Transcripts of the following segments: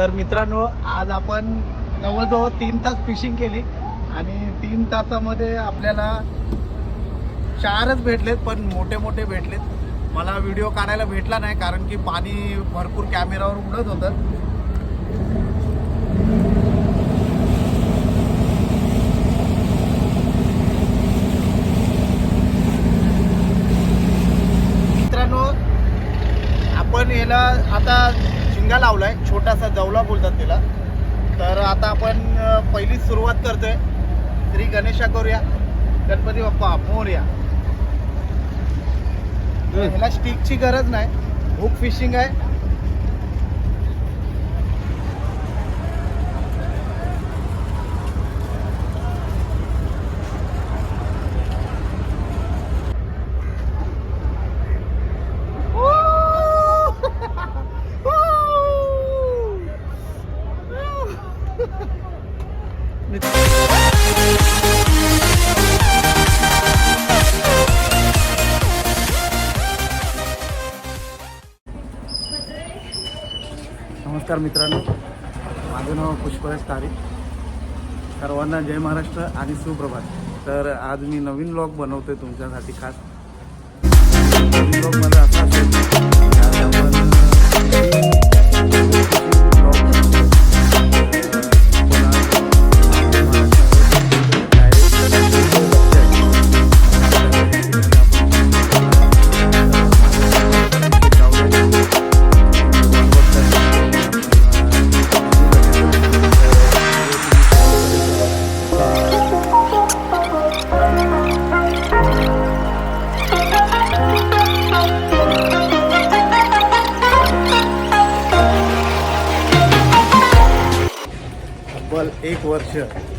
तर मित्रांनो, आज आपण जवळजवळ 3 तास फिशिंग केली आणि 3 तासामध्ये आपल्याला 4च भेटलेत, पण मोठे मोठे भेटलेत. मला व्हिडिओ काढायला भेटला नाही कारण की पाणी भरपूर कॅमेरावर उडत होतं. मित्रांनो, आपण याला आता झिंगा लावलाय, छोटासा जवला बोलतात त्याला. तर आता आपण पहिली सुरुवात करतोय. श्री गणेशा करूया, गणपती बाप्पा मोरया. ह्याला स्टिकची गरज नाही, हुक फिशिंग आहे. नमस्कार मित्रांनो, माझं नाव पुष्पराज तारे. सर्वांना जय महाराष्ट्र आणि सुप्रभात. तर आज मी नवीन व्लॉग बनवतोय तुमच्यासाठी खास. नवीन व्लॉगमध्ये असा असेल की आज आपण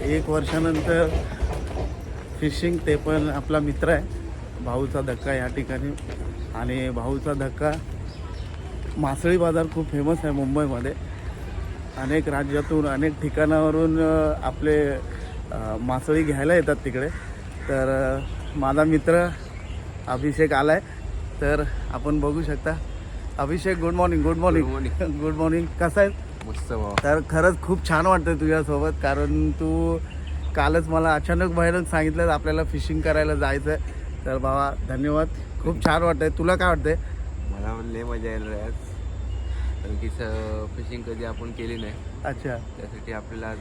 एक वर्षानंतर फिशिंग, ते पण आपला मित्र आहे भाऊचा धक्का या ठिकाणी. आणि भाऊचा धक्का मासळी बाजार खूप फेमस आहे मुंबईमध्ये. अनेक राज्यातून अनेक ठिकाणावरून आपले मासळी घ्यायला येतात तिकडे. तर माझा मित्र अभिषेक आला आहे, तर आपण बघू शकता. Abhishek, good morning. Good morning. Good morning. कसा आहे? मस्त. तर खरंच खूप छान वाटतं तुझ्यासोबत, कारण तू कालच मला अचानक बाहेरून सांगितलं आपल्याला फिशिंग करायला जायचं आहे. तर बाबा धन्यवाद, खूप छान वाटतंय. तुला काय वाटतंय? मला लय मजा येईल रे आज, कारण की फिशिंग कधी आपण केली नाही. अच्छा, त्यासाठी आपल्याला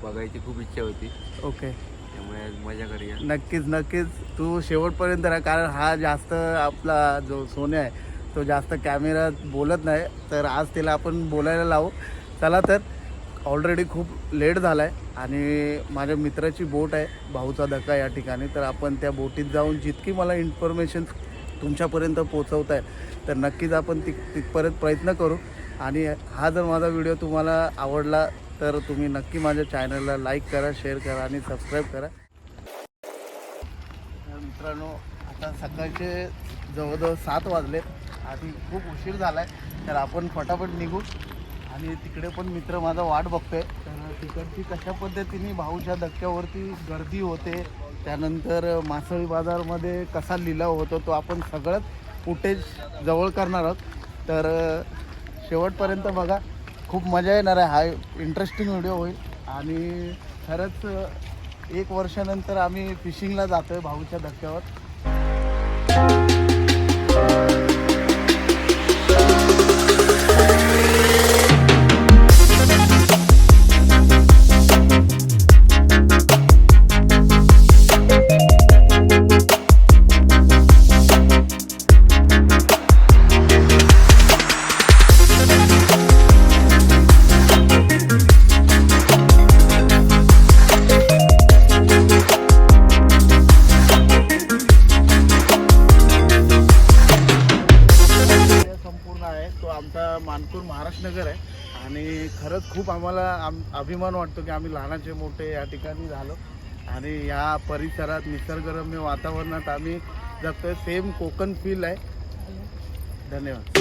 बघायची खूप इच्छा होती. ओके, त्यामुळे आज मजा करूया. नक्कीच नक्कीच. तू शेवटपर्यंत राहा, कारण हा जास्त आपला जो सोन्या आहे तो जास्त कॅमेऱ्यात बोलत नाही. तर आज त्याला आपण बोलायला लावू. चला, तर ऑलरेडी खूप लेट झाला आहे आणि माझ्या मित्राची बोट आहे भाऊचा धक्का या ठिकाणी. तर आपण त्या बोटीत जाऊन जितकी मला इन्फॉर्मेशन तुमच्यापर्यंत पोचवत आहे, तर नक्कीच आपण तिथपर्यंत प्रयत्न करू. आणि हा जर माझा व्हिडिओ तुम्हाला आवडला तर तुम्ही नक्की माझ्या चॅनलला लाईक करा, शेअर करा आणि सबस्क्राईब करा. तर मित्रांनो, आता सकाळचे जवळजवळ 7 वाजले आणि खूप उशीर झाला आहे. तर आपण फटाफट निघू. आणि तिकडे पण मित्र माझा वाट बघतोय. तर तिकडची कशा पद्धतीने भाऊच्या धक्क्यावरती गर्दी होते, त्यानंतर मासळी बाजारमध्ये कसा लिलाव होतो, तो आपण सगळंच फुटेज जवळ करणार आहोत. तर शेवटपर्यंत बघा, खूप मजा येणार आहे. हा इंटरेस्टिंग व्हिडिओ होईल. आणि खरंच 1 वर्षानंतर आम्ही फिशिंगला जातो आहे भाऊच्या धक्क्यावर. मानपूर महाराष्ट्रनगर आहे. आणि खरंच खूप आम्हाला अभिमान वाटतो की आम्ही लहानाचे मोठे या ठिकाणी झालो आणि या परिसरात निसर्गरम्य वातावरणात आम्ही जगतोय. सेम कोकण फील आहे. धन्यवाद.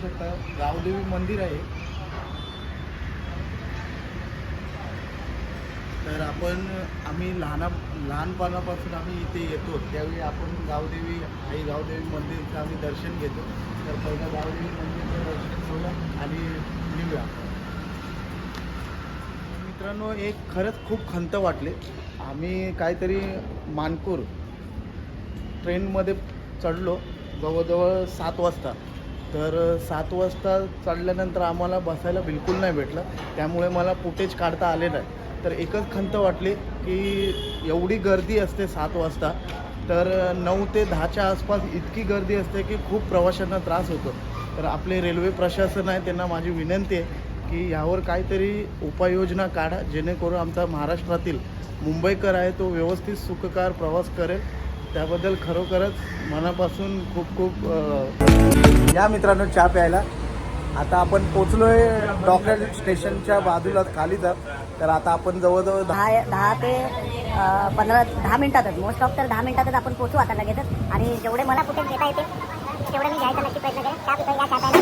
शकता गावदेवी मंदिर आहे. तर आम्ही लहानपणापासून आम्ही इथे येतो त्यावेळी आपण गावदेवी मंदिरचं आम्ही दर्शन घेतो. तर पहिलं गावदेवी मंदिरचं दर्शन घेऊया आणि निघूया. मित्रांनो, एक खरंच खूप खंत वाटले. आम्ही काहीतरी मानपूर ट्रेनमध्ये चढलो जवळजवळ 7 वाजता. तर 7 वाजता चढल्यानंतर आम्हाला बसायला बिलकुल नाही भेटलं, त्यामुळे मला फुटेज काढता आले नाही. तर एकच खंत वाटली की एवढी गर्दी असते 7 वाजता, तर 9 ते 10च्या आसपास इतकी गर्दी असते की खूप प्रवाशांना त्रास होतो. तर आपले रेल्वे प्रशासन आहे त्यांना माझी विनंती आहे की यावर काहीतरी उपाययोजना काढा, जेणेकरून आमचा महाराष्ट्रातील मुंबईकर आहे तो व्यवस्थित सुखकर प्रवास करेल. त्याबद्दल खरोखरच मनापासून खूप खूप या मित्रांनो चहा प्यायला. आता आपण पोचलो आहे डॉक्टर स्टेशनच्या बाजूला खाली तर आता आपण जवळजवळ 10 ते 10 मिनिटातच, मोस्ट ऑफ तर 10 मिनिटातच आपण पोहोचू आता लगेचच. आणि जेवढे मला कुठे घेता येते तेवढे मी घ्यायचा नक्की प्रयत्न करेन. त्या पिता या चाटायला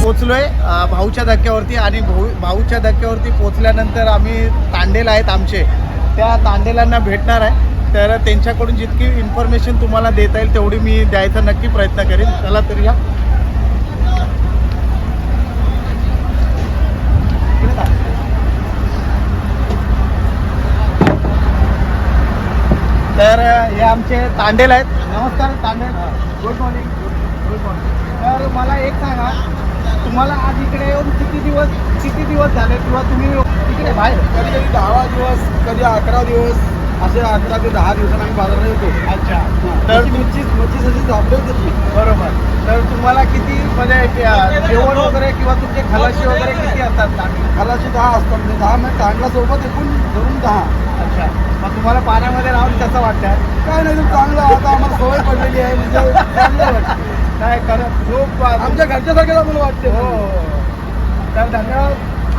पोचलोय भाऊच्या धक्क्यावरती. आणि भाऊच्या धक्क्यावरती पोचल्यानंतर आम्ही तांडेल आहेत आमचे, त्या तांडेलांना भेटणार आहे. तर त्यांच्याकडून जितकी इन्फॉर्मेशन तुम्हाला देता येईल तेवढी मी द्यायचा नक्की प्रयत्न करेन. चला तर या. तर हे आमचे तांडेल आहेत. नमस्कार Tandel. Good morning. Good morning. तर मला एक सांगा, तुम्हाला आज इकडे येऊन किती दिवस झाले, किंवा तुम्ही इकडे बाहेर कधी 10 दिवस, कधी 11 दिवस, असे 11 ते 10 दिवसांनी आम्ही बाजारात येतो. अच्छा. तर मच्छी अशी सापडेल तशी. बरोबर. तर तुम्हाला किती म्हणजे जेवण वगैरे किंवा तुमचे खलाशी वगैरे किती असतात? खलाशी 10 असतात, म्हणजे 10 म्हणजे तांडला सोबत एकूण धरून 10. अच्छा. मग तुम्हाला पाण्यामध्ये राहून कसं वाटतं? काय नाही, चांगलं. आता आम्हाला सवय पडलेली आहे, म्हणजे चांगलं वाटतं. काय खरं खूप आमच्या घरच्यासारखेच आम्हाला वाटते. हो. तर धन्यवाद.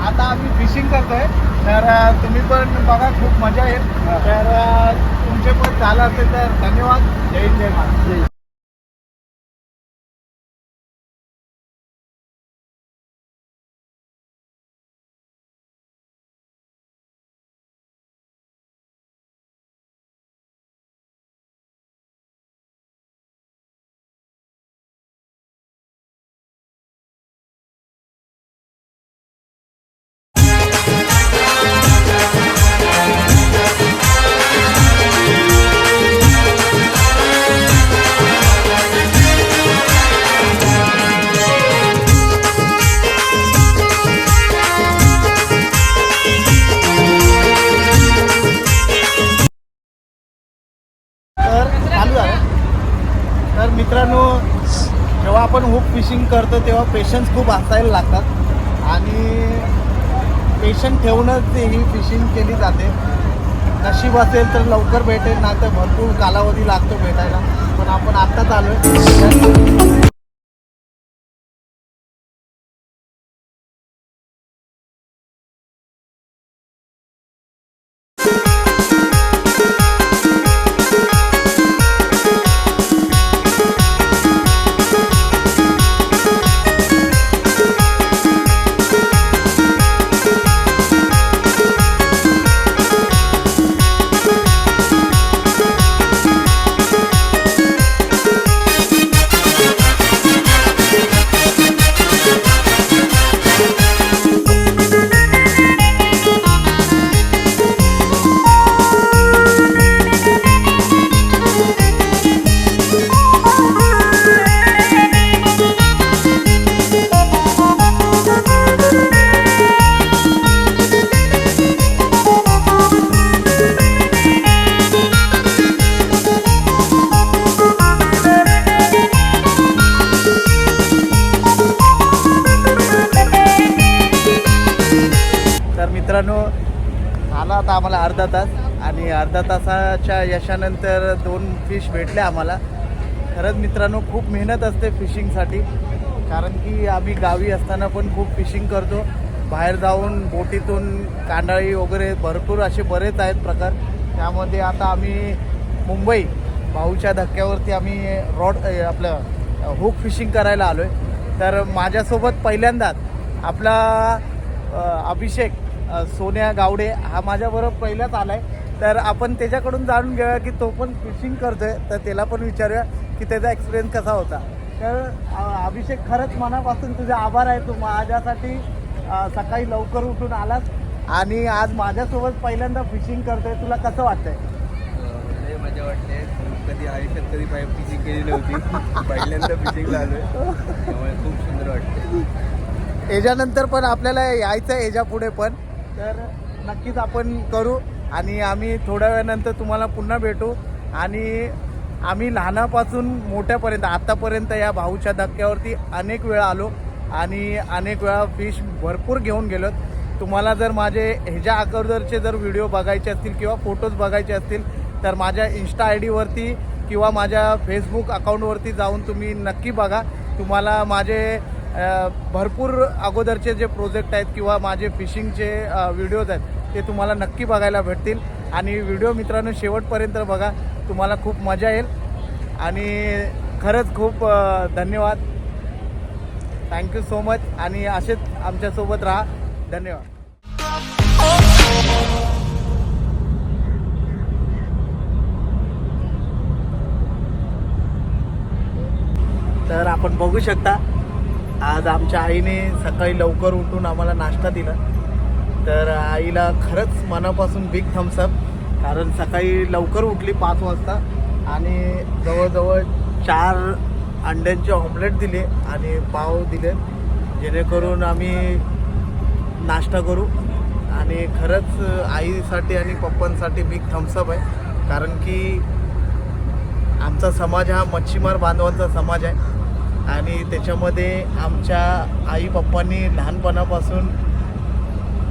आता आम्ही फिशिंग करतोय, तर तुम्ही पण बघा, खूप मजा येईल. तर तुमचे पण झालं असेल तर धन्यवाद. जय हिंद, जय महाराष्ट्र. तर मित्रांनो, जेव्हा आपण हुक फिशिंग करतो तेव्हा पेशन्स खूप असायला लागतात, आणि पेशंट ठेवूनच ही फिशिंग केली जाते. नशीब असेल तर लवकर भेटेल, ना तर भरपूर कालावधी लागतो भेटायला. पण आपण आत्ताच आलोय. अर्धा तास आणि अर्धा तासाच्या यशानंतर 2 फिश भेटले आम्हाला. खरंच मित्रांनो खूप मेहनत असते फिशिंगसाठी, कारण की आम्ही गावी असताना पण खूप फिशिंग करतो. बाहेर जाऊन बोटीतून कांडाळी वगैरे भरपूर असे बरेच आहेत प्रकार. त्यामध्ये आता आम्ही मुंबई भाऊच्या धक्क्यावरती आम्ही आपलं हुक फिशिंग करायला आलो आहे. तर माझ्यासोबत पहिल्यांदाच आपला अभिषेक सोन्या गावडे हा माझ्याबरोबर पहिल्याच आला आहे. तर आपण त्याच्याकडून जाणून घेऊया की तो पण फिशिंग करतो आहे, तर त्याला पण विचारूया की त्याचा एक्सपिरियन्स कसा होता. तर अभिषेक खरंच मनापासून तुझे आभार आहे. तू माझ्यासाठी सकाळी लवकर उठून आलास आणि आज माझ्यासोबत पहिल्यांदा फिशिंग करतोय. तुला कसं वाटतंय? लय मजा वाटते. कधी आयुष्यात कधी फिशिंग केली नव्हती, पहिल्यांदा फिशिंगला आलोय, त्यामुळे खूप सुंदर वाटते. याच्यानंतर पण आपल्याला यायचं आहे याच्यापुढे पण, तर नक्कीच आपण करू. आणि आम्ही थोड्या वेळानंतर तुम्हाला पुन्हा भेटू. आणि आम्ही लहानापासून मोठ्यापर्यंत आतापर्यंत या भाऊच्या धक्क्यावरती अनेक वेळा आलो आणि अनेक वेळा फिश भरपूर घेऊन गेलो. तुम्हाला जर माझे ह्याच्या अगोदरचे जर व्हिडिओ बघायचे असतील किंवा फोटोज बघायचे असतील तर माझ्या इंस्टा आय डीवरती किंवा माझ्या फेसबुक अकाउंटवरती जाऊन तुम्ही नक्की बघा. तुम्हाला माझे भरपूर अगोदरचे जे प्रोजेक्ट आहेत किंवा माझे फिशिंगचे व्हिडिओज आहेत ते तुम्हाला नक्की बघायला भेटतील. आणि व्हिडिओ मित्रांनो शेवटपर्यंत बघा, तुम्हाला खूप मजा येईल. आणि खरंच खूप धन्यवाद. Thank you so much. आणि असेच आमच्यासोबत राहा. धन्यवाद. तर आपण बघू शकता आज आमच्या आईने सकाळी लवकर उठून आम्हाला नाश्ता दिला. तर आईला खरंच मनापासून बिग थम्सअप, कारण सकाळी लवकर उठली 5 वाजता आणि जवळजवळ 4 अंड्यांचे ऑमलेट दिले आणि पाव दिले, जेणेकरून आम्ही नाश्ता करू. आणि खरंच आईसाठी आणि पप्पांसाठी बिग थम्सअप आहे, कारण की आमचा समाज हा मच्छीमार बांधवांचा समाज आहे आणि त्याच्यामध्ये आमच्या आई पप्पांनी लहानपणापासून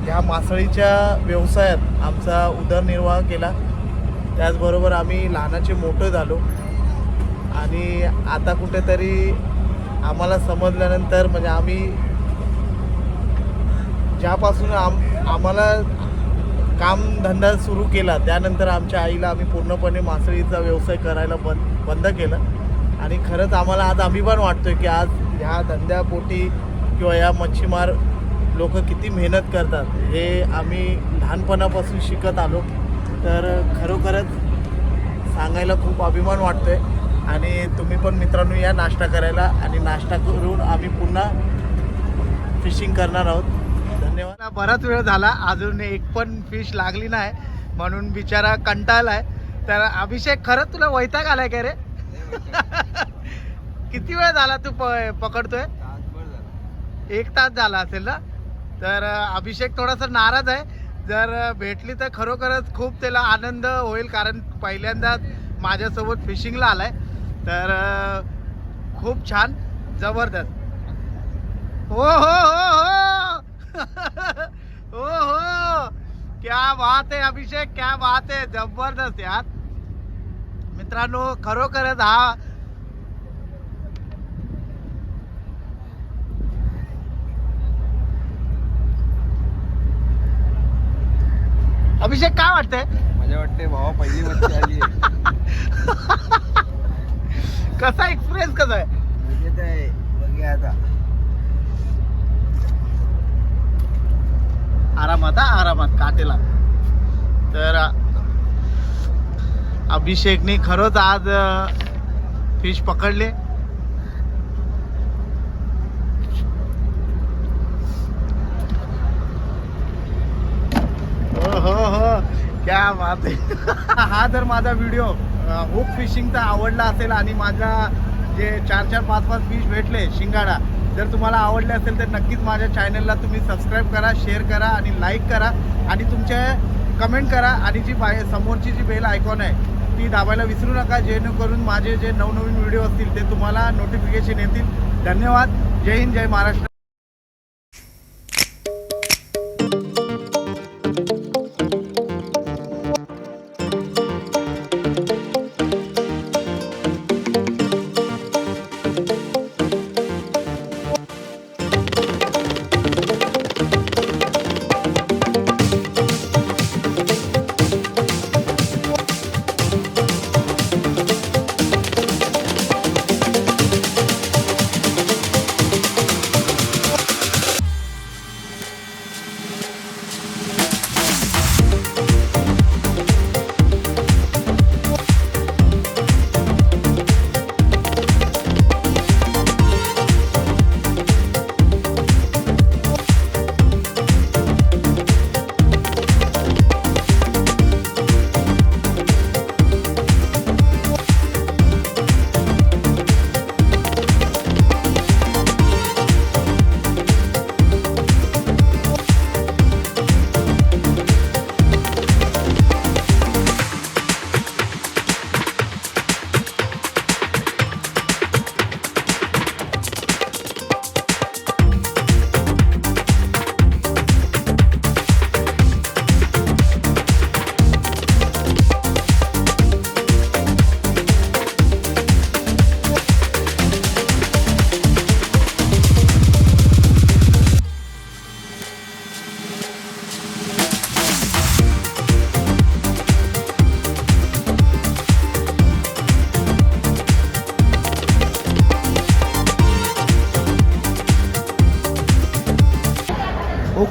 ह्या मासळीच्या व्यवसायात आमचा उदरनिर्वाह केला. त्याचबरोबर आम्ही लहानाचे मोठं झालो आणि आता कुठेतरी आम्हाला समजल्यानंतर म्हणजे आम्ही ज्यापासून आम्हाला कामधंदा सुरू केला त्यानंतर आमच्या आईला आम्ही पूर्णपणे मासळीचा व्यवसाय करायला बंद केलं. आणि खरंच आम्हाला आज अभिमान वाटतोय की आज ह्या धंद्यापोटी किंवा या मच्छीमार लोक किती मेहनत करतात हे आम्ही लहानपणापासून शिकत आलो. तर खरोखरच सांगायला खूप अभिमान वाटतोय. आणि तुम्ही पण मित्रांनो या नाश्ता करायला, आणि नाश्ता करून आम्ही पुन्हा फिशिंग करणार आहोत. धन्यवाद. बराच वेळ झाला अजून एक पण फिश लागली नाही म्हणून बिचारा कंटाळला आहे. तर अभिषेक खरंच तुला वैताग आलाय का रे? किती वेळ झाला तू पकडतोय? 1 तास झाला असेल ना. तर अभिषेक थोडासा नाराज आहे. जर भेटली तर खरोखरच खूप त्याला आनंद होईल, कारण पहिल्यांदाच माझ्यासोबत फिशिंगला आलाय. तर खूप छान, जबरदस्त. हो हो हो हो हो हो, क्या बात आहे अभिषेक, क्या बात आहे, जबरदस्त यार. मित्रांनो खरोखरच हा अभिषेक काय वाटतंय? मजा वाटते भावा, पहिली मच्छी आली आहे. कसा एक्सपिरियन्स कसा आहे? मजेत आहे. बघूया आता. आरामात काटेला. तर अभिषेकने खरंच आज फिश पकडले. हो, क्या बात आहे. हा जर माझा व्हिडिओ हुक फिशिंगचा आवडला असेल आणि माझा जे 4-4, 5-5 फिश भेटले शिंगाडा जर तुम्हाला आवडले असेल तर नक्कीच माझ्या चॅनलला तुम्ही सबस्क्राईब करा, शेअर करा आणि लाईक करा आणि तुमच्या कमेंट करा. आणि जी समोरची जी बेल आयकॉन आहे ती दाबायला विसरू नका, जेणेकरून माझे जे नवनवीन व्हिडिओ असतील ते तुम्हाला नोटिफिकेशन येतील. धन्यवाद. जय हिंद, जय महाराष्ट्र.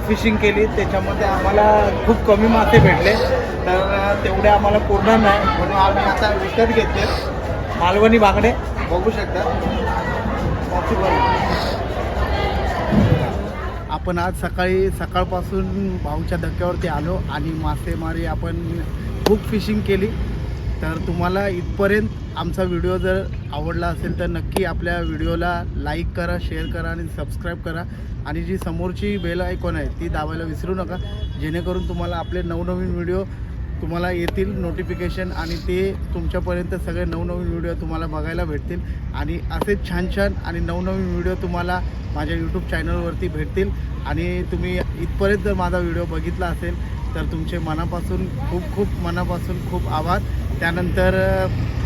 फिशिंग केली, त्याच्यामध्ये आम्हाला खूप कमी मासे भेटले, तर तेवढे आम्हाला पूर्ण नाही, म्हणून आम्ही आता विकत घेतले मालवणी बांगडे बघू शकता. आपण आज सकाळपासून भाऊच्या धक्क्यावरती आलो आणि मासेमारी आपण खूप फिशिंग केली. तर तुम्हाला इथपर्यंत आमचा व्हिडिओ जर आवडला असेल तर नक्की आपल्या व्हिडिओला लाईक करा, शेअर करा आणि सबस्क्राईब करा, आणि जी समोरची बेल आयकॉन आहे ती दाबायला विसरू नका, जेणेकरून तुम्हाला आपले नवनवीन व्हिडिओ तुम्हाला येतील नोटिफिकेशन, आणि ते तुमच्यापर्यंत सगळे नवनवीन व्हिडिओ तुम्हाला बघायला भेटतील. आणि असेच छान छान आणि नवनवीन व्हिडिओ तुम्हाला माझ्या यूट्यूब चॅनलवरती भेटतील. आणि तुम्ही इथपर्यंत जर माझा व्हिडिओ बघितला असेल तर तुमचे मनापासून मनापासून खूप आभार. त्यानंतर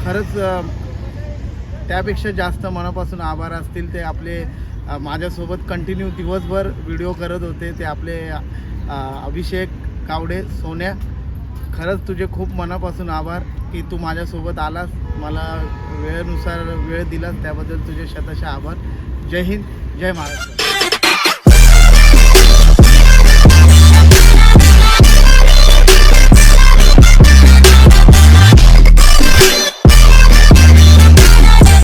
खरंच त्यापेक्षा जास्त मनापासून आभार असतील ते आपले माझ्यासोबत कंटिन्यू दिवसभर व्हिडिओ करत होते ते आपले अभिषेक कावडे सोन्या. खरंच तुझे खूप मनापासून आभार की तू माझ्यासोबत आलास, मला वेळेनुसार वेळ दिलास, त्याबद्दल तुझे शतशः आभार. जय हिंद, जय महाराष्ट्र.